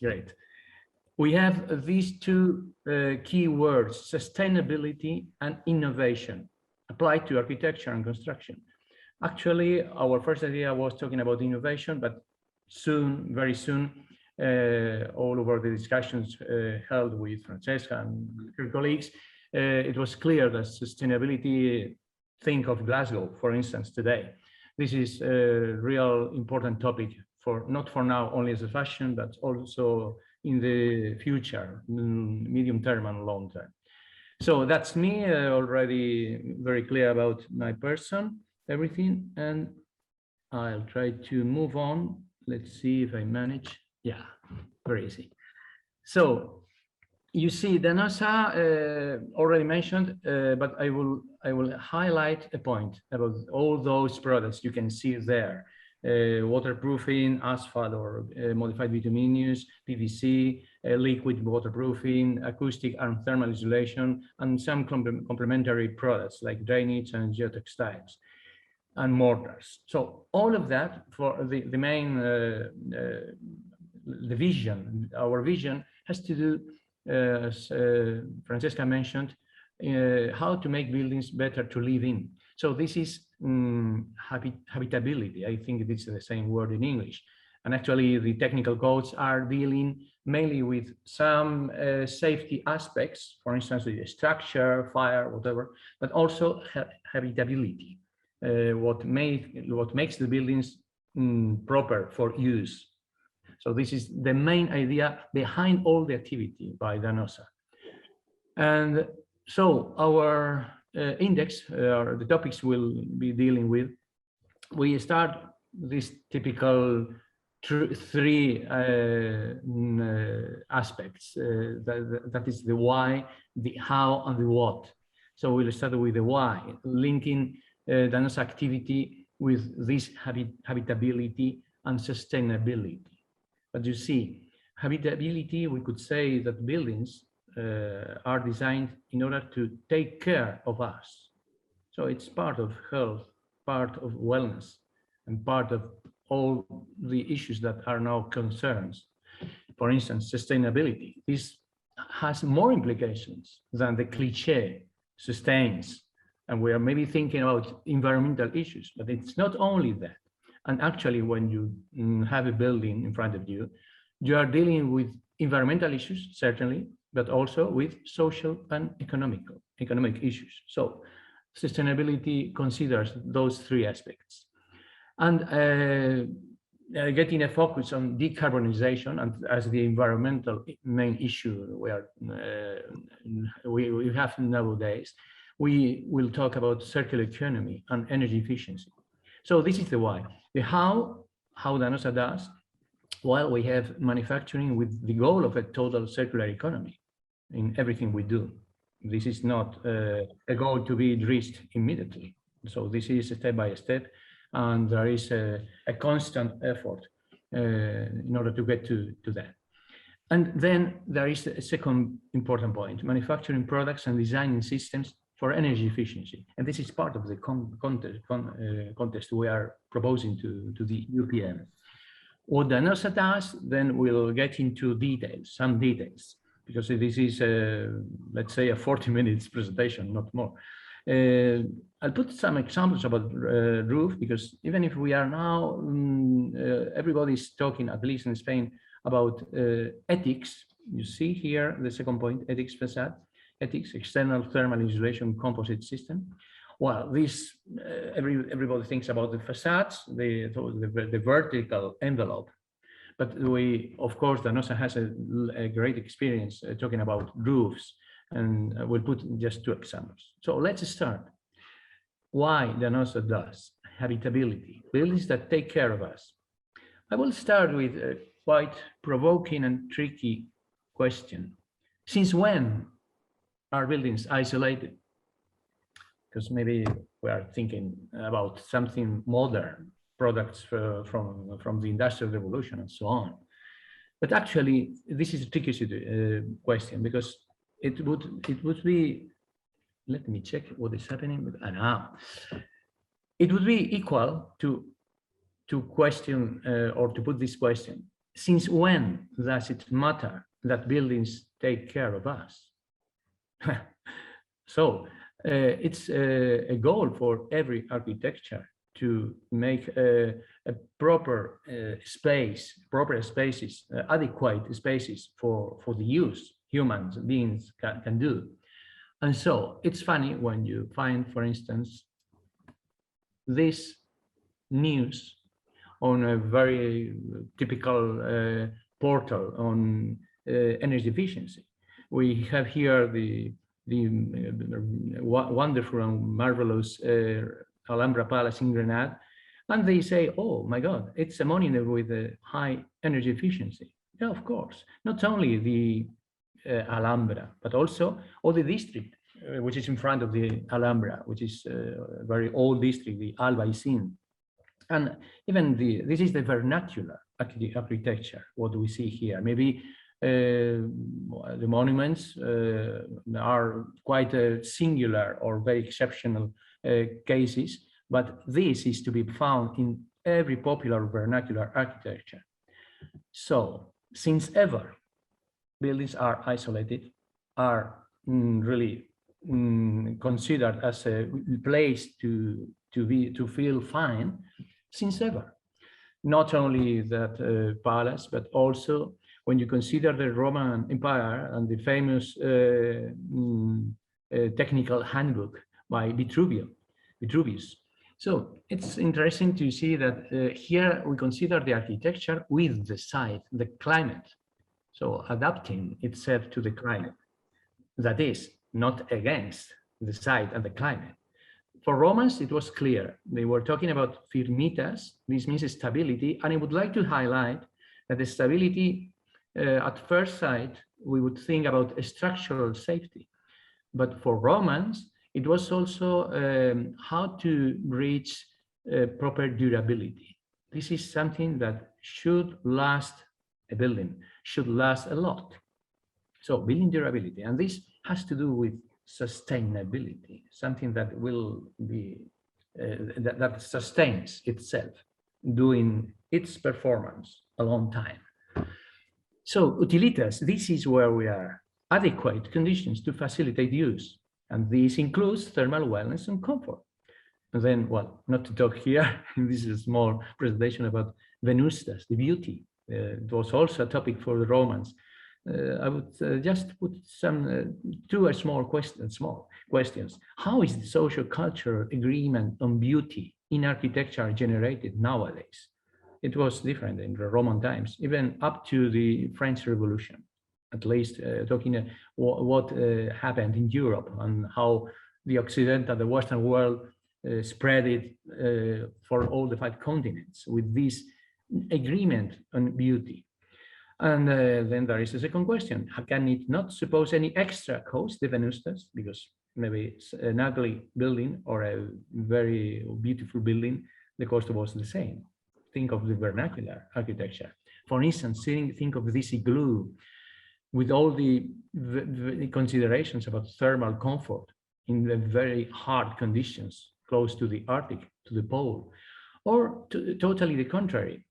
Great. We have these two key words, sustainability and innovation, applied to architecture and construction. Actually, our first idea was talking about innovation, but soon, very soon, all over the discussions held with Francesca and her colleagues, it was clear that sustainability, think of Glasgow, for instance, today. This is a real important topic for, not for now only as a fashion, but also in the future, medium term and long term. So that's me, already very clear about my person, everything, and I'll try to move on. Let's see if I manage. Yeah, very easy. So you see, DANOSA already mentioned, but I will highlight a point about all those products you can see there. Waterproofing, asphalt or modified bituminous, PVC, liquid waterproofing, acoustic and thermal insulation, and some complementary products like drainage and geotextiles and mortars. So all of that for the main the vision, our vision has to do, as Francesca mentioned, how to make buildings better to live in. So this is habitability. I think it's the same word in English. And actually the technical codes are dealing mainly with some safety aspects, for instance, the structure, fire, whatever, but also habitability, what makes the buildings proper for use. So this is the main idea behind all the activity by DANOSA. And so our index, or the topics we'll be dealing with, we start this typical three aspects. That is the why, the how, and the what. So we'll start with the why, linking DANOSA activity with this habitability and sustainability. But you see, habitability, we could say that buildings are designed in order to take care of us. So it's part of health, part of wellness, and part of all the issues that are now concerns. For instance, sustainability. This has more implications than the cliche sustains. And we are maybe thinking about environmental issues, but it's not only that. And actually, when you have a building in front of you, you are dealing with environmental issues, certainly, but also with social and economic issues. So sustainability considers those three aspects. And getting a focus on decarbonization and as the environmental main issue we have nowadays, we will talk about circular economy and energy efficiency. So this is the why. The how DANOSA does, well, we have manufacturing with the goal of a total circular economy in everything we do. This is not a goal to be reached immediately. So this is step by step, and there is a constant effort in order to get to that. And then there is a second important point, manufacturing products and designing systems for energy efficiency. And this is part of the contest we are proposing to the UPM. What DANOSA does, then we'll get into details, some details, because this is, let's say, a 40 minutes presentation, not more. I'll put some examples about roof, because even if we are now, everybody's talking, at least in Spain, about ethics. You see here the second point, ethics facade. Ethics, external thermal insulation composite system. Well, this everybody thinks about the facades, the vertical envelope, but we, of course, DANOSA has a great experience talking about roofs, and we'll put just two examples. So let's start. Why DANOSA does habitability, buildings that take care of us. I will start with a quite provoking and tricky question. Since when are buildings isolated? Because maybe we are thinking about something modern, products from the Industrial Revolution and so on. But actually, this is a tricky question, because it would be, let me check what is happening. It would be equal to question or to put this question. since when does it matter that buildings take care of us? So it's a goal for every architecture to make a proper proper spaces, adequate spaces for the use humans beings can do. And so it's funny when you find, for instance, this news on a very typical portal on energy efficiency. We have here the wonderful and marvelous Alhambra Palace in Granada, and they say, oh my God, it's a monument with a high energy efficiency. Yeah, of course, not only the Alhambra, but also all the district, which is in front of the Alhambra, which is a very old district, the Albaicin. And even this is the vernacular architecture, what we see here. Maybe the monuments are quite singular or very exceptional cases, but this is to be found in every popular vernacular architecture. So, since ever, buildings are isolated, are really considered as a place to feel fine, since ever. Not only that palace, but also when you consider the Roman Empire and the famous technical handbook by Vitruvius. So it's interesting to see that here we consider the architecture with the site, the climate. So adapting itself to the climate. That is, not against the site and the climate. For Romans, it was clear. They were talking about firmitas. This means stability. And I would like to highlight that the stability, at first sight, we would think about a structural safety. But for Romans, it was also how to reach proper durability. This is something that should last, a building should last a lot. So building durability, and this has to do with sustainability, something that will be, that sustains itself, doing its performance a long time. So utilitas, this is where we are, adequate conditions to facilitate use. And this includes thermal wellness and comfort. And then, well, not to talk here, this is a small presentation about Venustas, the beauty. It was also a topic for the Romans. I would just put some two small questions. How is the social cultural agreement on beauty in architecture generated nowadays? It was different in the Roman times, even up to the French Revolution. At least talking what happened in Europe and how the Occidental, the Western world spread it for all the 5 continents with this agreement on beauty. And then there is a second question. How can it not suppose any extra cost, the Venustas, because maybe it's an ugly building or a very beautiful building, the cost was the same. Think of the vernacular architecture. For instance, think of this igloo with all the considerations about thermal comfort in the very hard conditions close to the Arctic, to the pole, or totally the contrary.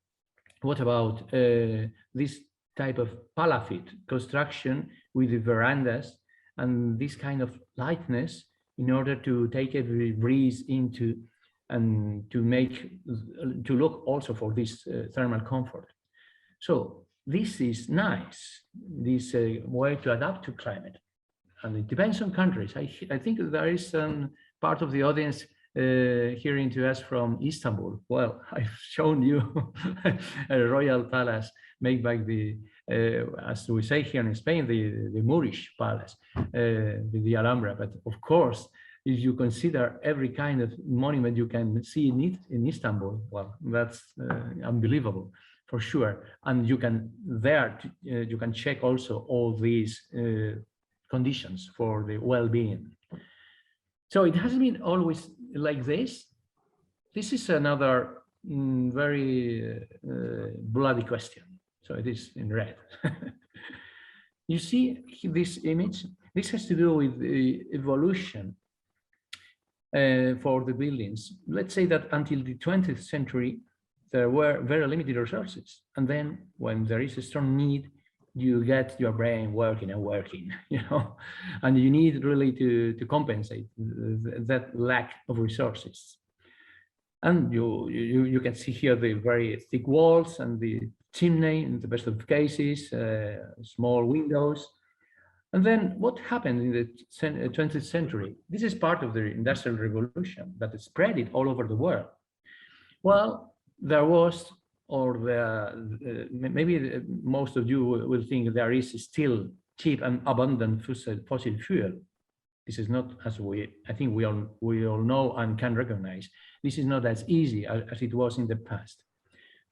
What about this type of palafit construction with the verandas and this kind of lightness in order to take every breeze into and to look also for this thermal comfort. So this is nice, this way to adapt to climate. And it depends on countries. I think there is some part of the audience hearing to us from Istanbul. Well, I've shown you a royal palace made by the, as we say here in Spain, the Moorish palace, the Alhambra. But of course, if you consider every kind of monument you can see in Istanbul, well, that's unbelievable for sure. And you can you can check also all these conditions for the well-being. So it hasn't been always like this. This is another very bloody question. So it is in red. You see this image? This has to do with the evolution for the buildings. Let's say that until the 20th century, there were very limited resources. And then when there is a strong need, you get your brain working and working, and you need really to compensate that lack of resources. And you can see here the very thick walls and the chimney in the best of cases, small windows. And then what happened in the 20th century? This is part of the Industrial Revolution that spread it all over the world. Well, there was, or maybe most of you will think there is still cheap and abundant fossil fuel. This is not, as I think we all know and can recognize, this is not as easy as it was in the past.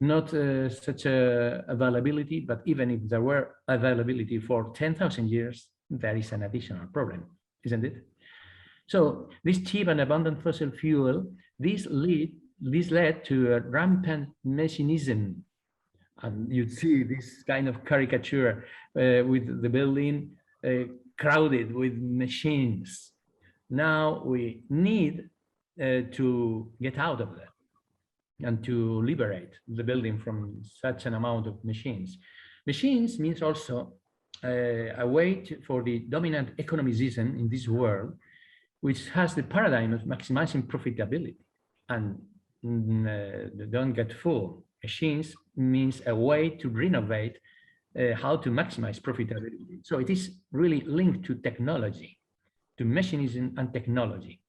Not such a availability, but even if there were availability for 10,000 years, there is an additional problem, isn't it? So this cheap and abundant fossil fuel, this led to a rampant machinism. And you see this kind of caricature with the building crowded with machines. Now we need to get out of that and to liberate the building from such an amount of machines. Machines means also a way for the dominant economicism in this world, which has the paradigm of maximizing profitability. And don't get fooled. Machines means a way to renovate how to maximize profitability. So it is really linked to technology, to machinism and technology.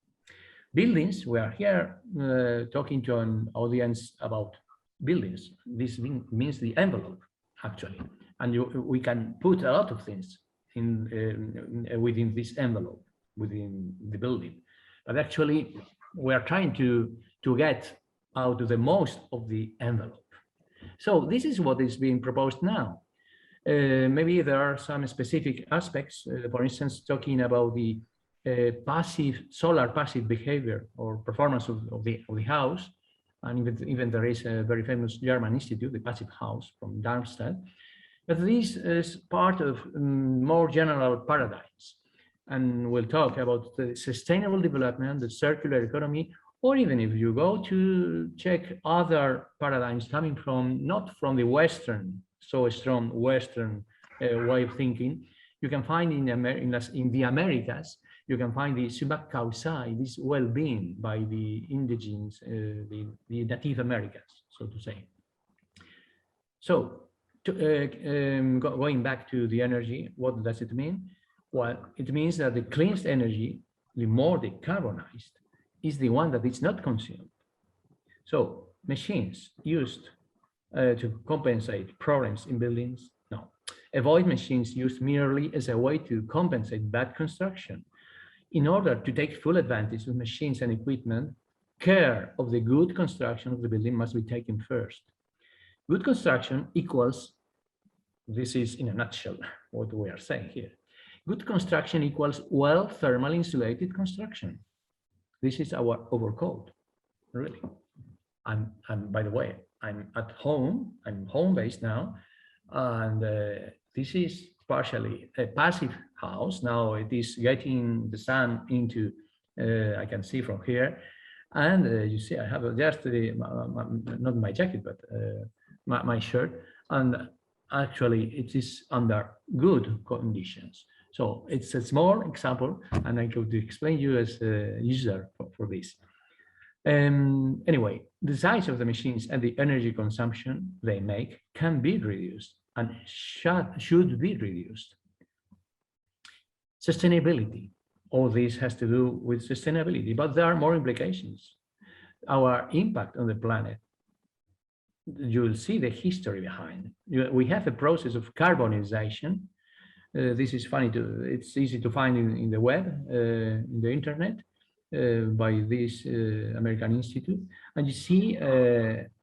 Buildings, we are here talking to an audience about buildings. This means the envelope, actually. And we can put a lot of things within this envelope, within the building. But actually, we are trying to get out the most of the envelope. So this is what is being proposed now. Maybe there are some specific aspects, for instance, talking about the solar passive behavior or performance of the house. And even there is a very famous German institute, the Passive House from Darmstadt. But this is part of more general paradigms. And we'll talk about the sustainable development, the circular economy, or even if you go to check other paradigms coming from, not from the Western, so strong Western way of thinking, you can find in the Americas, you can find the subac causae, this well-being by the indigenous, the Native Americans, so to say. So going back to the energy, what does it mean? Well, it means that the cleanest energy, the more decarbonized, is the one that is not consumed. So machines used to compensate problems in buildings, no. Avoid machines used merely as a way to compensate bad construction. In order to take full advantage of machines and equipment, care of the good construction of the building must be taken first. Good construction equals, this is in a nutshell what we are saying here. Good construction equals well thermally insulated construction. This is our overcode, really. And by the way, I'm at home, I'm home-based now, and this is partially a passive house. Now it is getting the sun into, I can see from here, and you see I have just not my jacket, but my shirt, and actually it is under good conditions. So it's a small example, and I could explain you as a user for this. Anyway, the size of the machines and the energy consumption they make can be reduced and should be reduced. Sustainability. All this has to do with sustainability, but there are more implications. Our impact on the planet. You will see the history behind. We have a process of carbonization. This is funny it's easy to find in the web, in the internet, by this American Institute. And you see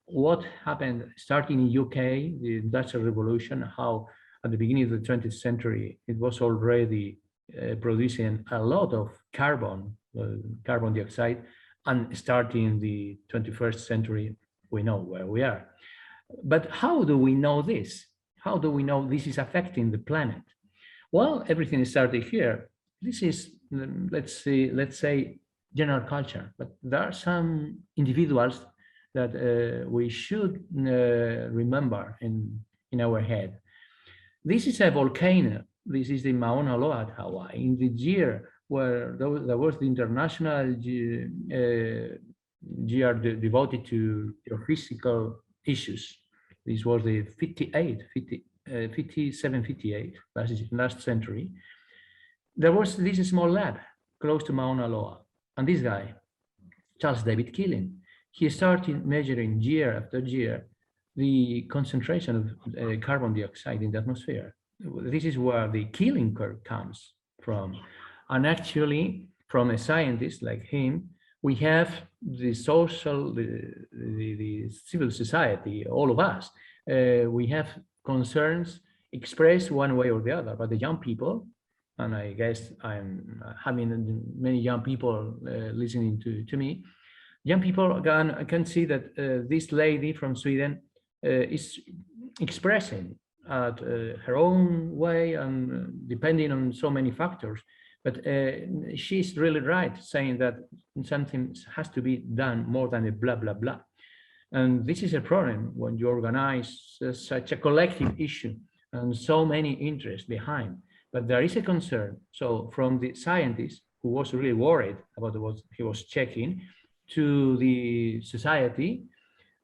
what happened starting in UK, the Industrial Revolution, how at the beginning of the 20th century, it was already producing a lot of carbon dioxide, and starting the 21st century, we know where we are. But how do we know this? How do we know this is affecting the planet? Well, everything started here. This is, let's say general culture, but there are some individuals that we should remember in our head. This is a volcano. This is the Mauna Loa at Hawaii. In the year where there was the international year devoted to geophysical issues. This was the 57, 58, last century. There was this small lab close to Mauna Loa. And this guy, Charles David Keeling, he started measuring year after year the concentration of carbon dioxide in the atmosphere. This is where the Keeling curve comes from. And actually, from a scientist like him, we have the social, the civil society, all of us. We have concerns expressed one way or the other, but the young people, and I guess I'm having many young people listening to me, young people can see that this lady from Sweden is expressing at her own way and depending on so many factors. But she's really right, saying that something has to be done more than a blah, blah, blah. And this is a problem when you organize such a collective issue and so many interests behind. But there is a concern. So from the scientist who was really worried about what he was checking to the society,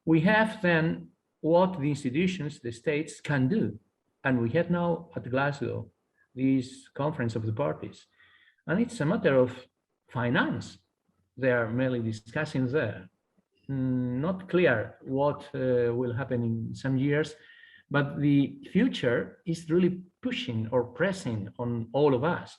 we have then what the institutions, the states can do. And we have now at Glasgow, this conference of the parties. And it's a matter of finance. They are merely discussing there. Not clear what will happen in some years, but the future is really pushing or pressing on all of us.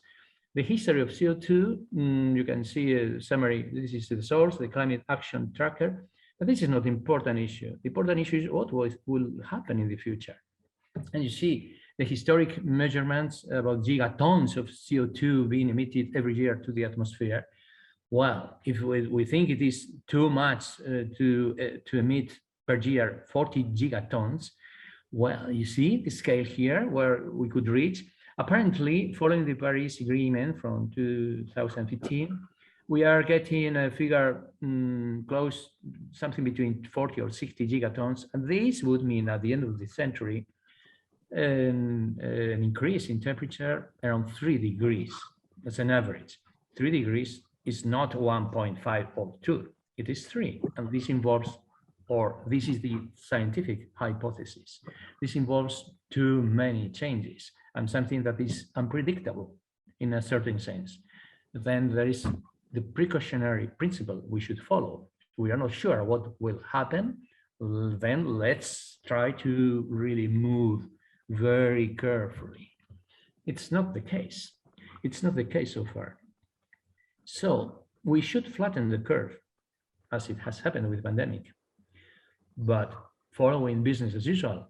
The history of CO2, you can see a summary. This is the source, the climate action tracker, but this is not the important issue. The important issue is what will happen in the future. And you see the historic measurements about gigatons of CO2 being emitted every year to the atmosphere. Well, if we think it is too much to emit per year 40 gigatons, well, you see the scale here where we could reach. Apparently, following the Paris Agreement from 2015, we are getting a figure close, something between 40 or 60 gigatons. And this would mean at the end of the century, an increase in temperature around 3 degrees. That's an average. 3 degrees is not 1.5 or 2, it is 3. And this involves, or this is the scientific hypothesis, this involves too many changes and something that is unpredictable in a certain sense. Then there is the precautionary principle we should follow. We are not sure what will happen, then let's try to really move very carefully. It's not the case. It's not the case so far. So we should flatten the curve as it has happened with the pandemic. But following business as usual,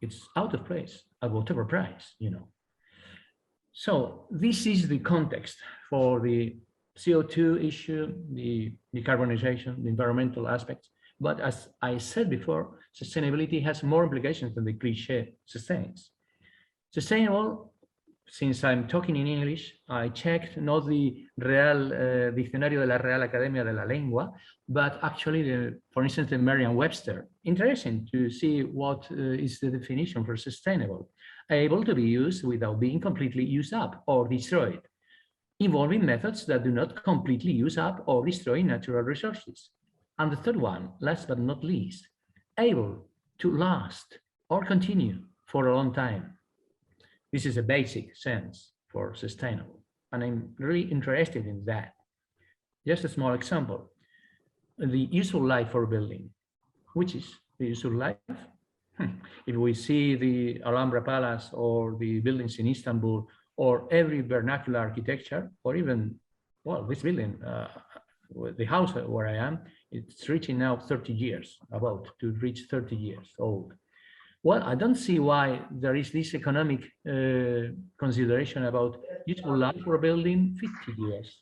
it's out of place at whatever price, you know. So this is the context for the CO2 issue, the decarbonization, the environmental aspects. But as I said before, sustainability has more implications than the cliche sustains. Sustainable, since I'm talking in English, I checked not the Real Diccionario de la Real Academia de la Lengua, but actually, for instance, the Merriam-Webster. Interesting to see what is the definition for sustainable. Able to be used without being completely used up or destroyed, involving methods that do not completely use up or destroy natural resources. And the third one, last but not least, able to last or continue for a long time. This is a basic sense for sustainable, and I'm really interested in that. Just a small example, the useful life for a building. Which is the useful life? If we see the Alhambra Palace or the buildings in Istanbul or every vernacular architecture, or even, well, this building, the house where I am, it's reaching now 30 years, about to reach 30 years old. Well, I don't see why there is this economic consideration about useful life for a building 50 years,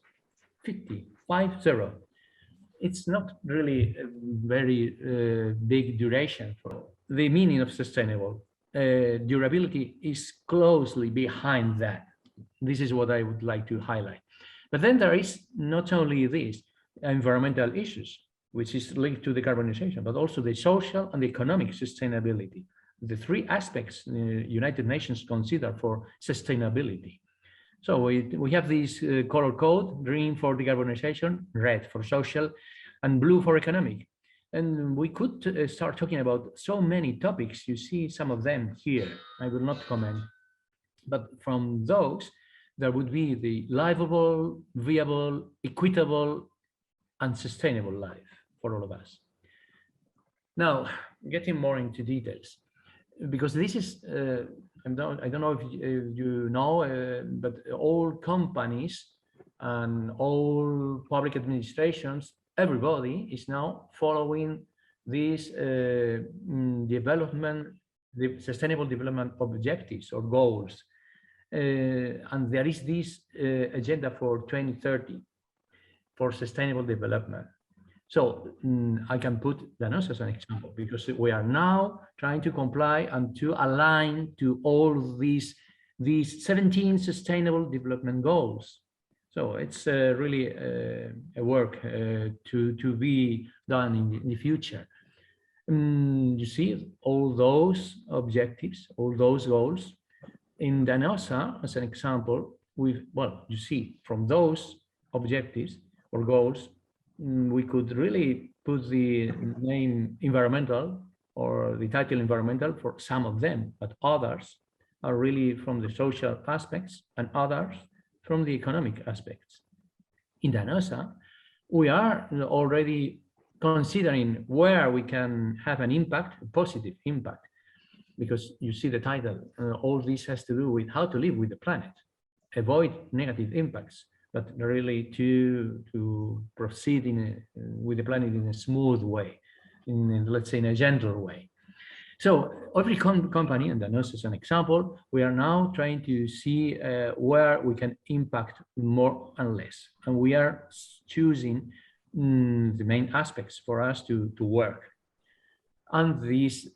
50. It's not really a very big duration for the meaning of sustainable. Durability is closely behind that. This is what I would like to highlight. But then there is not only this, environmental issues. which is linked to decarbonization, but also the social and the economic sustainability, the three aspects the United Nations consider for sustainability. So we have this color code: green for decarbonization, red for social, and blue for economic. And we could start talking about so many topics. You see some of them here. I will not comment. But from those, there would be the livable, viable, equitable, and sustainable life for all of us. Now, getting more into details, because this is, I don't know if you know, but all companies and all public administrations, everybody is now following these the sustainable development objectives or goals. And there is this agenda for 2030 for sustainable development. So I can put DANOSA as an example, because we are now trying to comply and to align to all these 17 sustainable development goals. So it's really a work to be done in the future. You see all those objectives, all those goals in DANOSA as an example. Well, you see from those objectives or goals, we could really put the name environmental or the title environmental for some of them, but others are really from the social aspects and others from the economic aspects. In DANOSA, we are already considering where we can have an impact, a positive impact, because you see the title, all this has to do with how to live with the planet, avoid negative impacts, but really to proceed with the planet in a smooth way, let's say in a gentle way. So every company, and DANOSA is an example, we are now trying to see where we can impact more and less. And we are choosing the main aspects for us to work. And this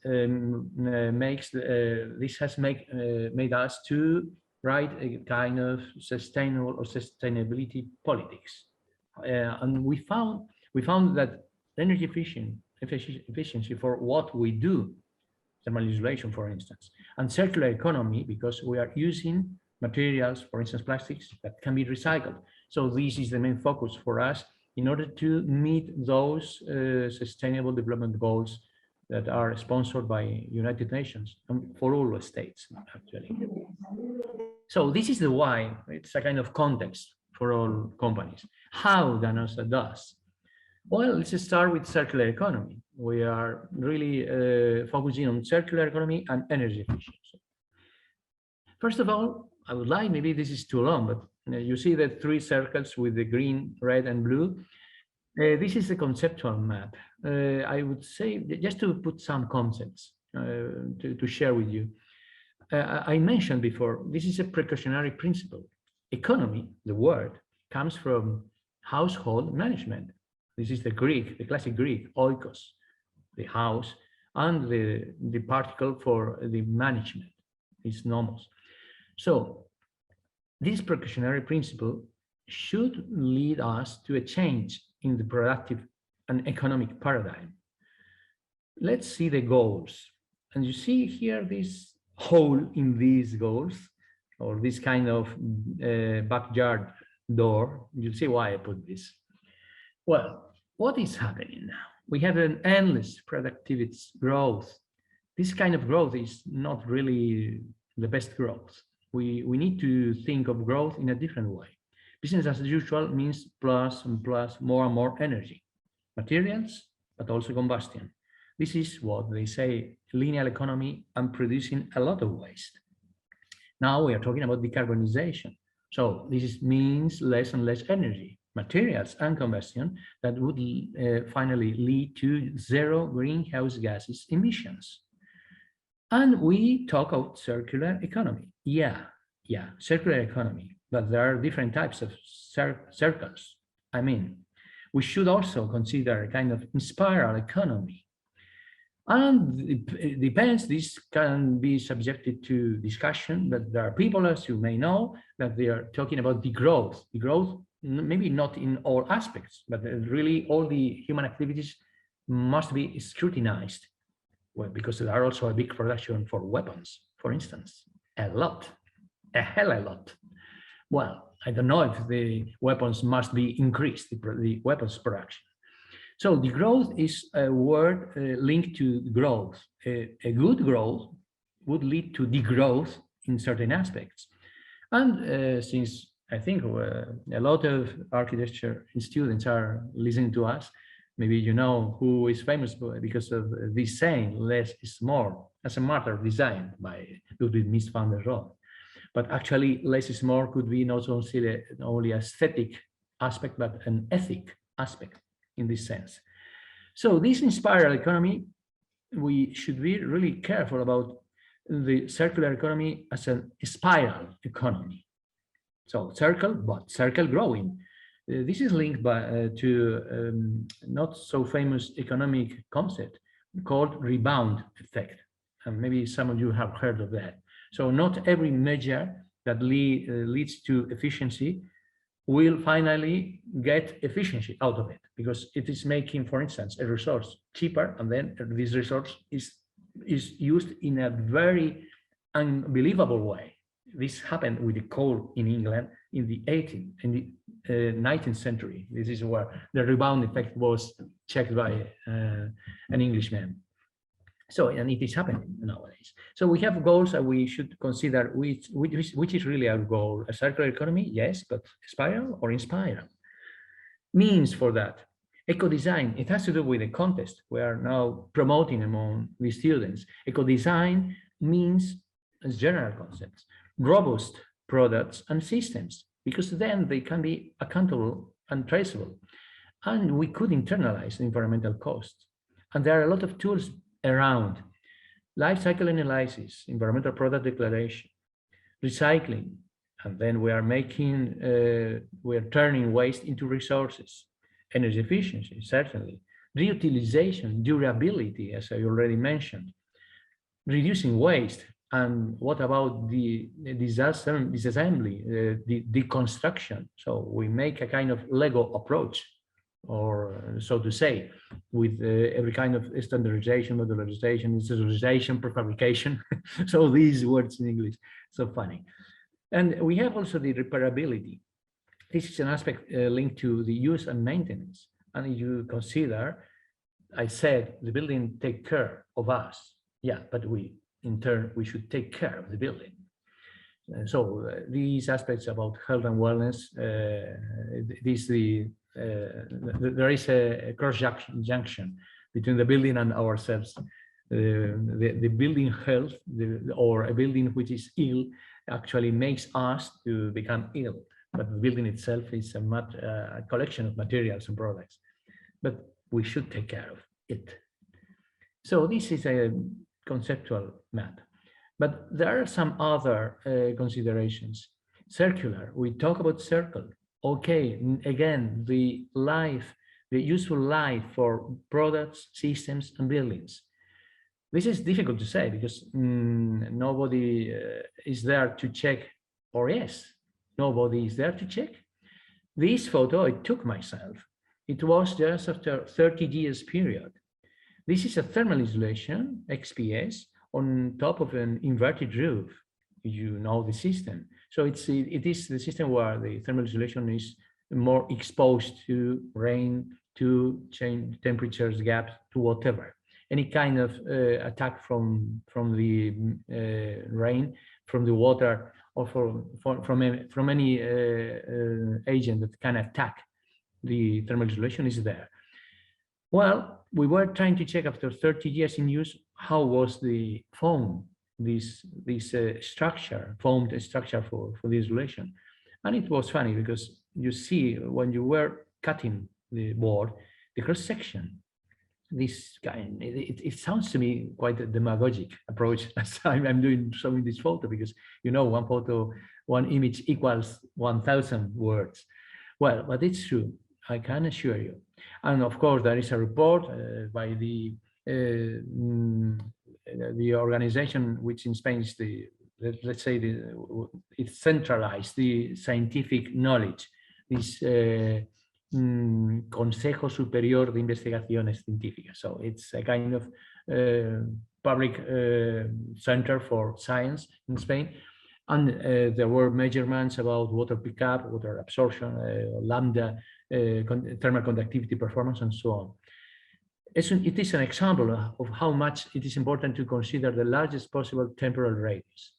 has made us to write a kind of sustainable or sustainability politics. And we found that energy efficiency for what we do, thermal isolation, for instance, and circular economy, because we are using materials, for instance, plastics, that can be recycled. So this is the main focus for us in order to meet those sustainable development goals that are sponsored by United Nations and for all the states, actually. So this is the why. It's a kind of context for all companies. How DANOSA does? Well, let's start with circular economy. We are really focusing on circular economy and energy efficiency. First of all, I would like, maybe this is too long, but you see the three circles with the green, red, and blue. This is a conceptual map. I would say, just to put some concepts to share with you. I mentioned before, this is a precautionary principle. Economy, the word, comes from household management. This is the classic Greek, oikos, the house, and the particle for the management is nomos. So this precautionary principle should lead us to a change in the productive and economic paradigm. Let's see the goals. And you see here this hole in these goals, or this kind of backyard door. You'll see why I put this. Well, what is happening now? We have an endless productivity growth. This kind of growth is not really the best growth. We need to think of growth in a different way. Business as usual means plus and plus, more and more energy, materials, but also combustion. This is what they say, linear economy and producing a lot of waste. Now we are talking about decarbonization. So this means less and less energy, materials and combustion that would finally lead to zero greenhouse gases emissions. And we talk about circular economy. Yeah, circular economy, but there are different types of circles. I mean, we should also consider a kind of spiral economy. And it depends, this can be subjected to discussion, but there are people, as you may know, that they are talking about degrowth. Degrowth maybe not in all aspects, but really all the human activities must be scrutinized. Well, because there are also a big production for weapons, for instance, a lot, a hell of a lot. Well, I don't know if the weapons must be increased, the weapons production. So the growth is a word linked to growth. A good growth would lead to degrowth in certain aspects. And since I think a lot of architecture students are listening to us, maybe you know who is famous because of this saying, less is more, as a matter of design by Ludwig Mies van der Rohe. But actually, less is more could be not only aesthetic aspect, but an ethic aspect in this sense. So this inspired economy, we should be really careful about the circular economy as a spiral economy. So circle, but circle growing. This is linked to not so famous economic concept called rebound effect. And maybe some of you have heard of that. So not every measure that leads to efficiency will finally get efficiency out of it, because it is making, for instance, a resource cheaper, and then this resource is used in a very unbelievable way. This happened with the coal in England in the 19th century. This is where the rebound effect was checked by an Englishman. So, and it is happening nowadays. So we have goals that we should consider which is really our goal. A circular economy, yes, but spiral or inspiral? Means for that. Eco-design, it has to do with the contest we are now promoting among the students. Eco-design means, as general concepts, robust products and systems, because then they can be accountable and traceable. And we could internalize the environmental costs. And there are a lot of tools around: life cycle analysis, environmental product declaration, recycling, and then we are turning waste into resources, energy efficiency, certainly, reutilization, durability, as I already mentioned, reducing waste, and what about the disassembly, the deconstruction? So we make a kind of Lego approach, or so to say, with every kind of standardization, modularization, installation, prefabrication. So these words in English, so funny. And we have also the repairability. This is an aspect linked to the use and maintenance. And you consider, I said, the building take care of us. Yeah, but we, in turn, we should take care of the building. So these aspects about health and wellness, there is a cross junction between the building and ourselves. The building health, or a building which is ill, actually makes us to become ill. But the building itself is a collection of materials and products. But we should take care of it. So this is a conceptual map. But there are some other considerations. Circular, we talk about circle. Okay, again, the useful life for products, systems, and buildings. This is difficult to say because nobody is there to check, or yes, nobody is there to check. This photo I took myself. It was just after 30 years period. This is a thermal insulation, XPS, on top of an inverted roof. You know the system. So it is the system where the thermal insulation is more exposed to rain, to change temperatures, gaps, to whatever. Any kind of attack from the rain, from the water, or from any agent that can attack the thermal insulation is there. Well, we were trying to check after 30 years in use, how was the foam, this structure, formed structure for the insulation. And it was funny because you see when you were cutting the board, the cross section, this kind, it sounds to me quite a demagogic approach as I'm showing this photo, because you know, one photo, one image equals 1,000 words. Well, but it's true, I can assure you. And of course, there is a report by the organization which in Spain is let's say, it centralized the scientific knowledge, this Consejo Superior de Investigaciones Científicas. So it's a kind of public center for science in Spain. And there were measurements about water pickup, water absorption, lambda, thermal conductivity performance, and so on. It is an example of how much it is important to consider the largest possible temporal radius.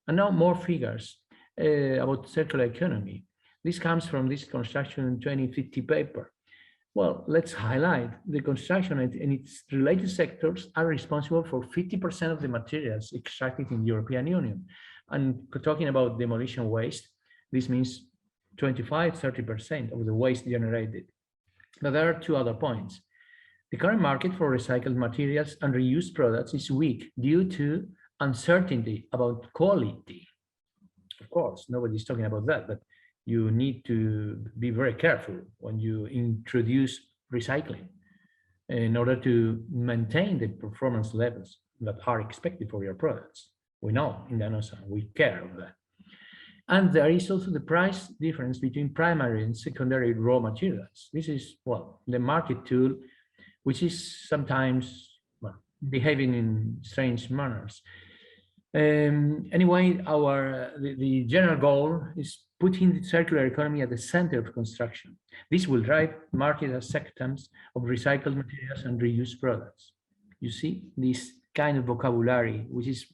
And now more figures about circular economy. This comes from this Construction 2050 paper. Well, let's highlight the construction and its related sectors are responsible for 50% of the materials extracted in the European Union. And talking about demolition waste, this means 25–30% of the waste generated. But there are two other points. The current market for recycled materials and reused products is weak due to uncertainty about quality. Of course, nobody's talking about that, but you need to be very careful when you introduce recycling in order to maintain the performance levels that are expected for your products. We know in DANOSA, we care of that. And there is also the price difference between primary and secondary raw materials. This is, well, the market tool, which is sometimes behaving in strange manners. Anyway, the general goal is putting the circular economy at the center of construction. This will drive market acceptance of recycled materials and reused products. You see this kind of vocabulary, which is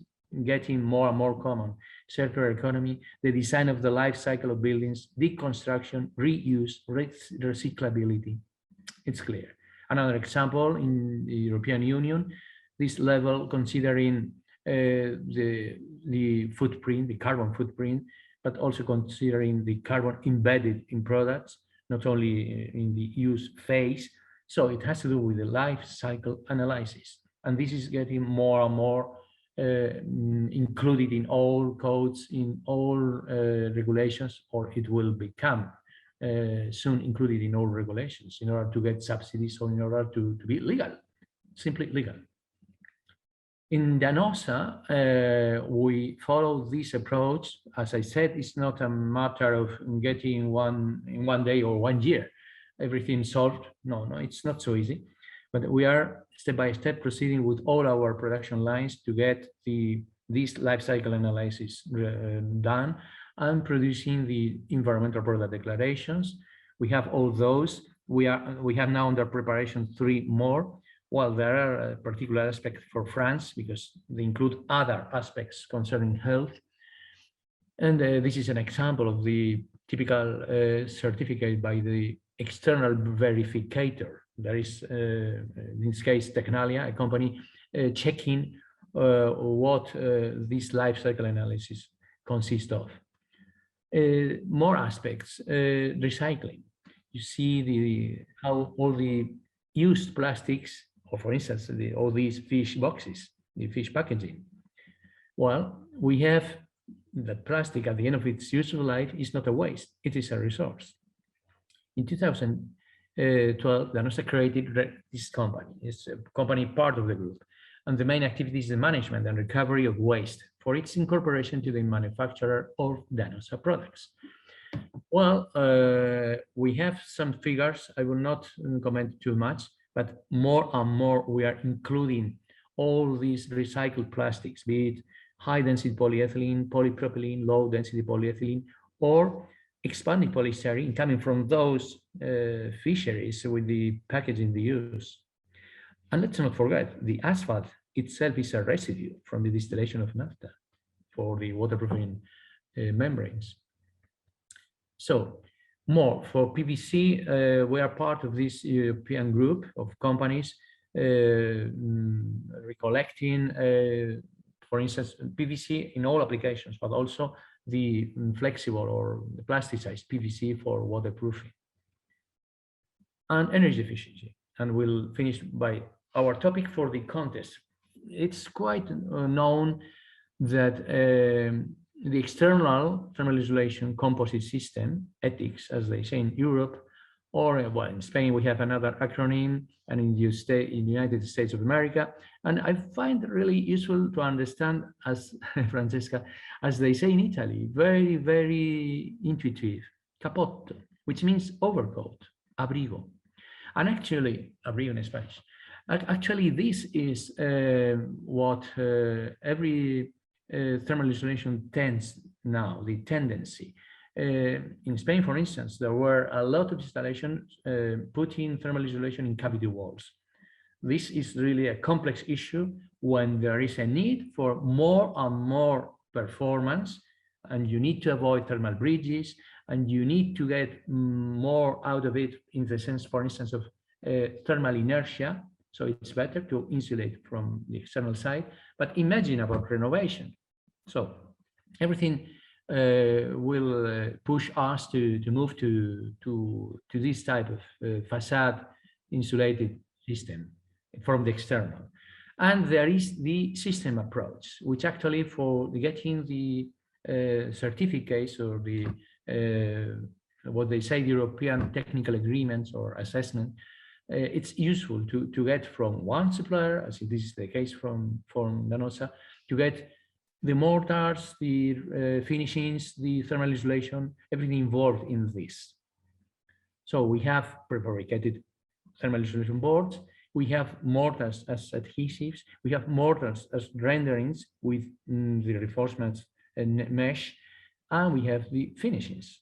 getting more and more common. Circular economy, the design of the life cycle of buildings, deconstruction, reuse, recyclability. It's clear. Another example in the European Union, this level considering the footprint, the carbon footprint, but also considering the carbon embedded in products, not only in the use phase. So it has to do with the life cycle analysis. And this is getting more and more included in all codes, in all regulations, or it will become soon included in all regulations in order to get subsidies or in order to be legal, simply legal. In DANOSA, we follow this approach. As I said, it's not a matter of getting in one day or 1 year, everything solved. No, it's not so easy. But we are step by step proceeding with all our production lines to get this life cycle analysis done and producing the environmental product declarations. We have all those. We have now under preparation 3 more. Well, there are particular aspects for France because they include other aspects concerning health. And this is an example of the typical certificate by the external verificator. There is, in this case, Tecnalia, a company checking what this life cycle analysis consists of. More aspects, recycling. You see how all the used plastics, or for instance, all these fish boxes, the fish packaging. Well, we have that plastic at the end of its useful life is not a waste, it is a resource. In 2012, DANOSA created this company. It's a company part of the group. And the main activity is the management and recovery of waste for its incorporation to the manufacturer of DANOSA products. Well, we have some figures. I will not comment too much, but more and more we are including all these recycled plastics, be it high-density polyethylene, polypropylene, low-density polyethylene, or expanded polystyrene coming from those fisheries with the packaging they use. And let's not forget, the asphalt itself is a residue from the distillation of naphtha for the waterproofing membranes. So, more for PVC, we are part of this European group of companies recollecting, for instance, PVC in all applications, but also the flexible or the plasticized PVC for waterproofing. And energy efficiency. And we'll finish by our topic for the contest. It's quite known that the external thermal isolation composite system, ethics, as they say in Europe, or well, in Spain, we have another acronym, and in the United States of America. And I find it really useful to understand, as Francesca, as they say in Italy, very, very intuitive, capotto, which means overcoat, abrigo. And actually, abrigo in Spanish. Actually, this is what every thermal insulation tends now, the tendency. In Spain, for instance, there were a lot of installations putting thermal insulation in cavity walls. This is really a complex issue when there is a need for more and more performance, and you need to avoid thermal bridges, and you need to get more out of it in the sense, for instance, of thermal inertia. So it's better to insulate from the external side. But imagine about renovation. So everything will push us to move to this type of facade insulated system from the external. And there is the system approach, which actually for getting the certificates or the what they say, the European technical agreements or assessment, it's useful to get from one supplier, as this is the case from DANOSA, to get the mortars, the finishings, the thermal insulation, everything involved in this. So we have prefabricated thermal insulation boards, we have mortars as adhesives, we have mortars as renderings with the reinforcements and mesh, and we have the finishings,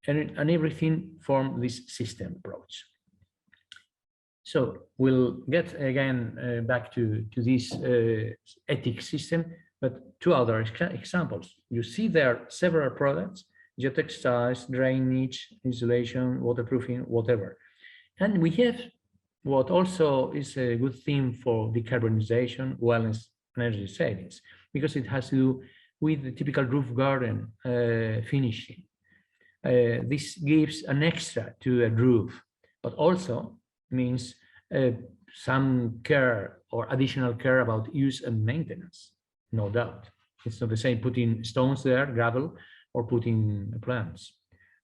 and everything from this system approach. So we'll get again back to this ethics system, but two other examples. You see there several products: geotextiles, drainage, insulation, waterproofing, whatever. And we have what also is a good theme for decarbonization, wellness, energy savings, because it has to do with the typical roof garden finishing. This gives an extra to a roof, but also means some care or additional care about use and maintenance, no doubt. It's not the same putting stones there, gravel, or putting plants,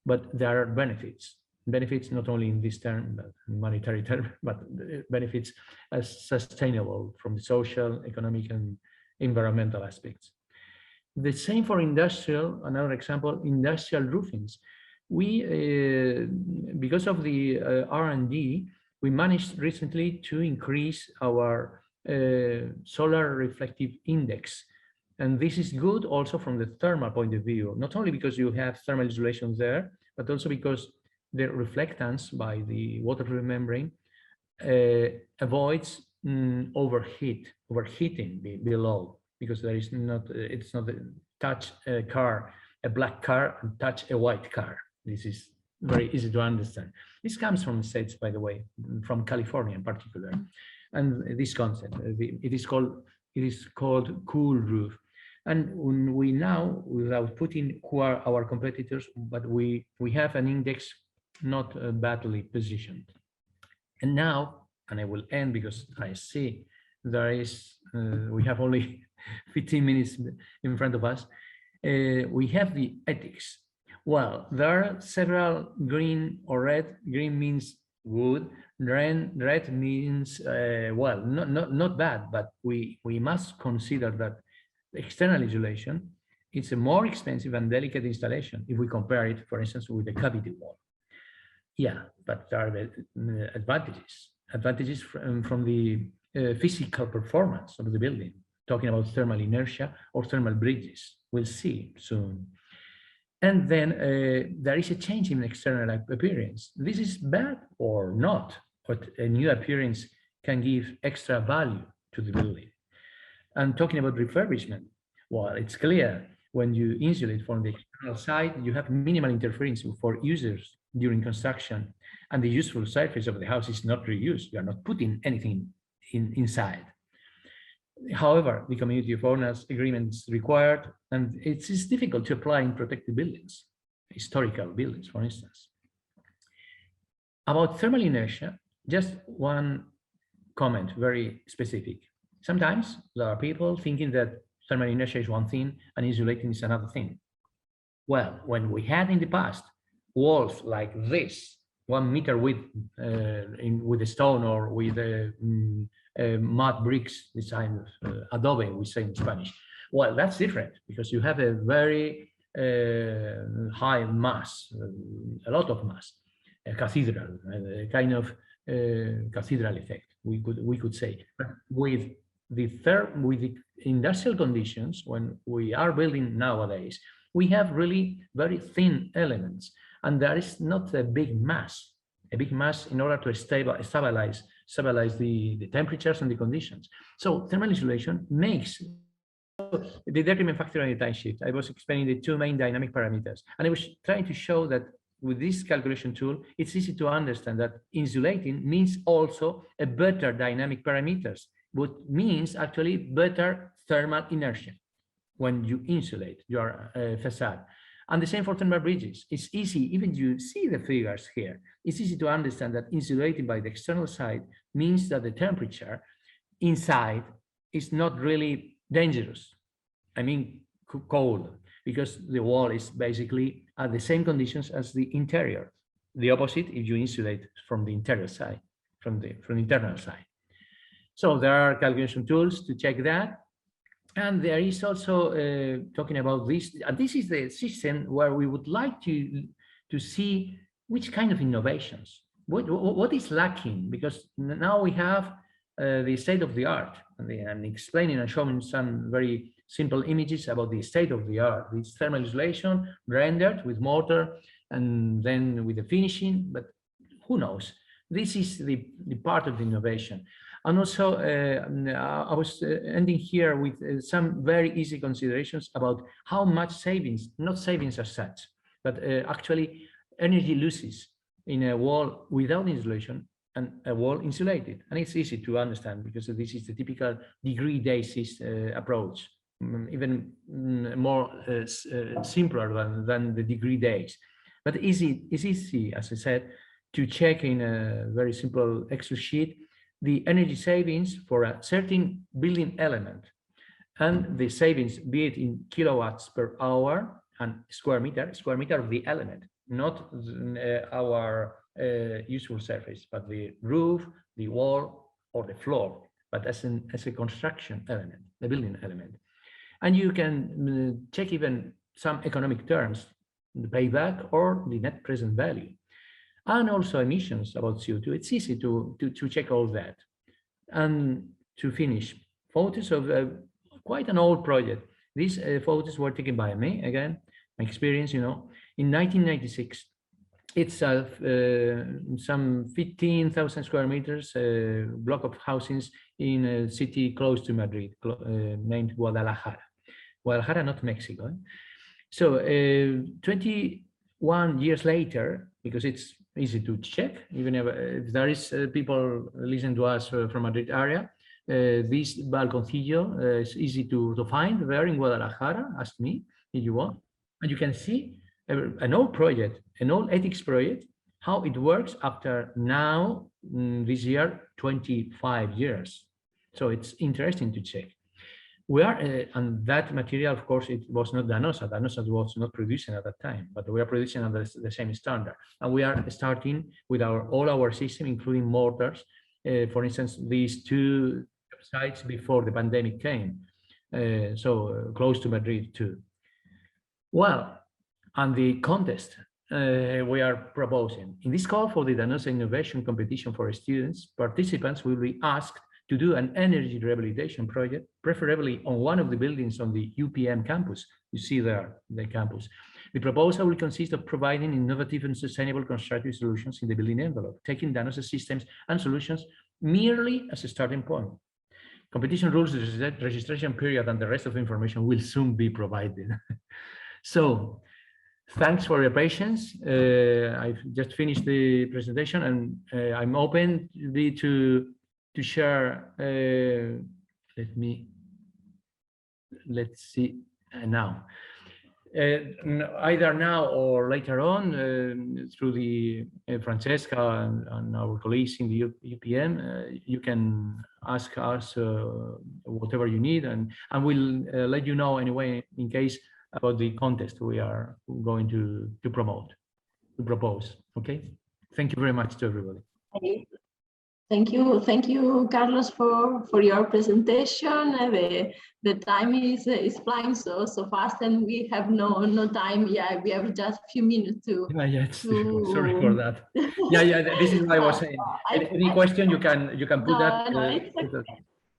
but there are benefits. Benefits not only in this term, monetary term, but benefits as sustainable from the social, economic, and environmental aspects. The same for industrial, another example, industrial roofings. We, because of the R&D, we managed recently to increase our solar reflective index. And this is good also from the thermal point of view, not only because you have thermal insulation there, but also because the reflectance by the waterproof membrane avoids overheating below, because there is not, it's not touch a car, a black car, and touch a white car. This is very easy to understand. This comes from the States, by the way, from California in particular. And this concept, it is called cool roof. And when we now, without putting who are our competitors, but we have an index not badly positioned. And now, and I will end because I see there is, we have only 15 minutes in front of us. We have the ethics. Well, there are several green or red. Green means good. Red means, well, not bad, but we must consider that external insulation is a more expensive and delicate installation if we compare it, for instance, with a cavity wall. Yeah, but there are advantages. Advantages from the physical performance of the building, talking about thermal inertia or thermal bridges. We'll see soon. And then there is a change in external appearance. This is bad or not, but a new appearance can give extra value to the building. And talking about refurbishment, well, it's clear when you insulate from the external side, you have minimal interference for users during construction, and the useful surface of the house is not reused. You are not putting anything inside. However, the community of owners agreement is required, and it's difficult to apply in protected buildings, historical buildings, for instance. About thermal inertia, just one comment, very specific. Sometimes there are people thinking that thermal inertia is one thing and insulating is another thing. Well, when we had in the past walls like this, 1 meter width with a stone or with mud bricks, this kind of adobe, we say in Spanish. Well, that's different because you have a very high mass, a lot of mass. a cathedral, a kind of cathedral effect, we could say. But with the industrial conditions, when we are building nowadays, we have really very thin elements, and there is not a big mass in order to stabilize the temperatures and the conditions. So thermal insulation makes the decrement factor and the time shift. I was explaining the two main dynamic parameters, and I was trying to show that with this calculation tool, it's easy to understand that insulating means also a better dynamic parameters, which means actually better thermal inertia when you insulate your facade. And the same for thermal bridges. It's easy, even you see the figures here, it's easy to understand that insulating by the external side means that the temperature inside is not really dangerous. I mean, cold, because the wall is basically at the same conditions as the interior. The opposite if you insulate from the interior side, from the internal side. So there are calculation tools to check that. And there is also talking about this, and this is the system where we would like to see which kind of innovations, what is lacking, because now we have the state of the art. I'm explaining and showing some very simple images about the state of the art. It's thermal insulation rendered with mortar and then with the finishing, but who knows? This is the part of the innovation. And also, I was ending here with some very easy considerations about how much savings, not savings as such, but actually energy losses in a wall without insulation and a wall insulated. And it's easy to understand because this is the typical degree days approach, even more simpler than the degree days. But it's easy, as I said, to check in a very simple Excel sheet the energy savings for a certain building element and the savings, be it in kilowatts per hour and square meter of the element, not our usual surface, but the roof, the wall, or the floor, but as a construction element, the building element. And you can check even some economic terms, the payback or the net present value. And also emissions about CO2. It's easy to check all that. And to finish, photos of quite an old project. These photos were taken by me, again, my experience, in 1996. It's some 15,000 square meters block of housings in a city close to Madrid, named Guadalajara. Guadalajara, not Mexico. So 21 years later, because it's easy to check, even if there is people listening to us from Madrid area, this balconcillo is easy to find there in Guadalajara. Ask me if you want. And you can see an old project, an old ethics project, how it works after now, this year, 25 years. So it's interesting to check. We are, and that material, of course, it was not DANOSA. DANOSA was not producing at that time, but we are producing under the same standard. And we are starting with all our system, including mortars. For instance, these two sites before the pandemic came, so close to Madrid too. Well, and the contest we are proposing. In this call for the DANOSA Innovation Competition for students, participants will be asked to do an energy rehabilitation project, preferably on one of the buildings on the UPM campus. You see there, the campus. The proposal will consist of providing innovative and sustainable constructive solutions in the building envelope, taking DANOSA systems and solutions merely as a starting point. Competition rules, the registration period, and the rest of the information will soon be provided. So, thanks for your patience. I've just finished the presentation, and I'm open to share. Let's see now. Either now or later on, through the Francesca and our colleagues in the UPM, you can ask us whatever you need, and we'll let you know anyway in case about the contest we are going to propose. Okay, thank you very much to everybody. Thank you, Carlos, for your presentation. The time is flying so fast, and we have no time. Yeah, we have just a few minutes to. Yeah, sorry for that. Yeah. This is what I was saying. Any question you can put that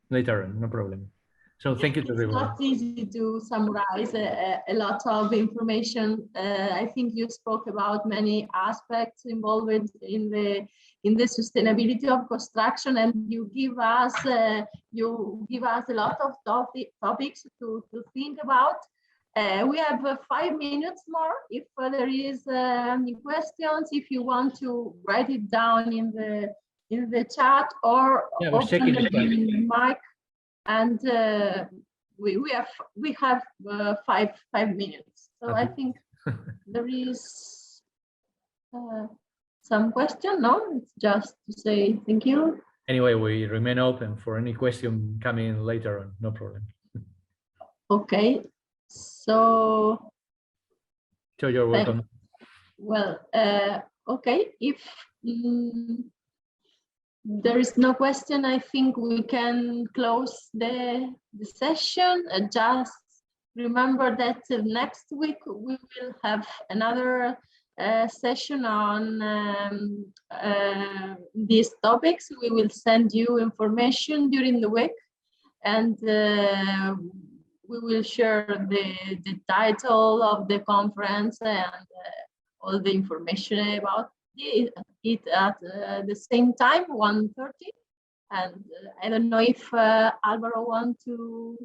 later on, no problem. So thank you to everybody. It's not easy to summarize a lot of information. I think you spoke about many aspects involved in the sustainability of construction, and you give us a lot of topics to think about. We have 5 minutes more. If there is any questions, if you want to write it down in the chat or open the mic. And we have 5 minutes. So I think there is some question. No, it's just to say thank you. Anyway, we remain open for any question coming later on. No problem. Okay. So You're welcome. Well, okay. If there is no question, I think we can close the session. Just remember that next week we will have another session on these topics. We will send you information during the week, and we will share the title of the conference and all the information about it at the same time, 1:30. And I don't know if Alvaro wants to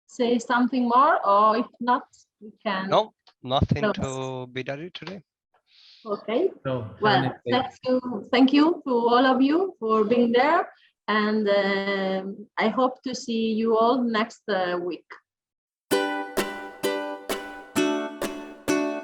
say something more, or if not, we can. No, nothing to be done today. Okay. So, well, thank you to all of you for being there, and I hope to see you all next week.